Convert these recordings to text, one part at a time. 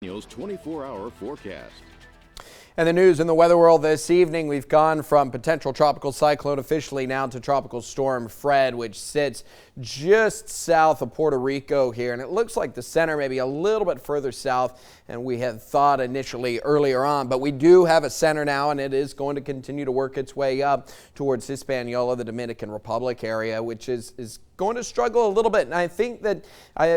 News 24-hour forecast. And the news in the weather world this evening, we've gone from potential tropical cyclone officially now to tropical storm Fred, which sits just south of Puerto Rico here. And it looks like the center may be a little bit further south than we had thought initially earlier on. But we do have a center now, and it is going to continue to work its way up towards Hispaniola, the Dominican Republic area, which is going to struggle a little bit. And I think that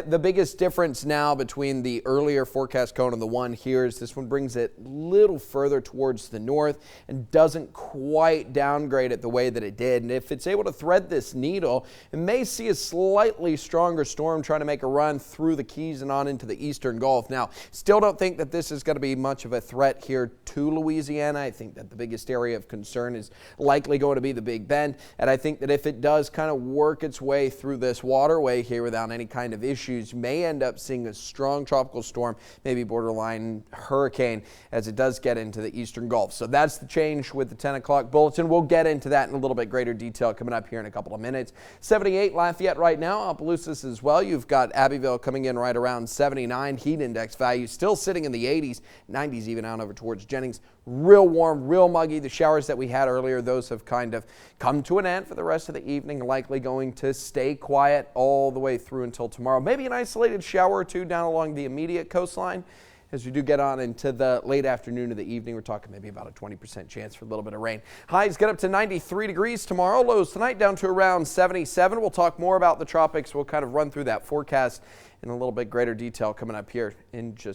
the biggest difference now between the earlier forecast cone and the one here is this one brings it a little further towards the north and doesn't quite downgrade it the way that it did. And if it's able to thread this needle, it may see a slightly stronger storm trying to make a run through the Keys and on into the eastern Gulf. Now, still don't think that this is going to be much of a threat here to Louisiana. I think that the biggest area of concern is likely going to be the Big Bend. And I think that if it does kind of work its way through this waterway here without any kind of issues, may end up seeing a strong tropical storm, maybe borderline hurricane, as it does get into the eastern Gulf. So that's the change with the 10 o'clock bulletin. We'll get into that in a little bit greater detail coming up here in a couple of minutes. 78 Lafayette right now, Opelousas as well. You've got Abbeville coming in right around 79. Heat index value still sitting in the 80s, 90s even out over towards Jennings. Real warm, real muggy. The showers that we had earlier, those have kind of come to an end for the rest of the evening, likely going to stay quiet all the way through until tomorrow. Maybe an isolated shower or two down along the immediate coastline. As we do get on into the late afternoon of the evening, we're talking maybe about a 20% chance for a little bit of rain. Highs get up to 93 degrees tomorrow. Lows tonight down to around 77. We'll talk more about the tropics. We'll kind of run through that forecast in a little bit greater detail coming up here in just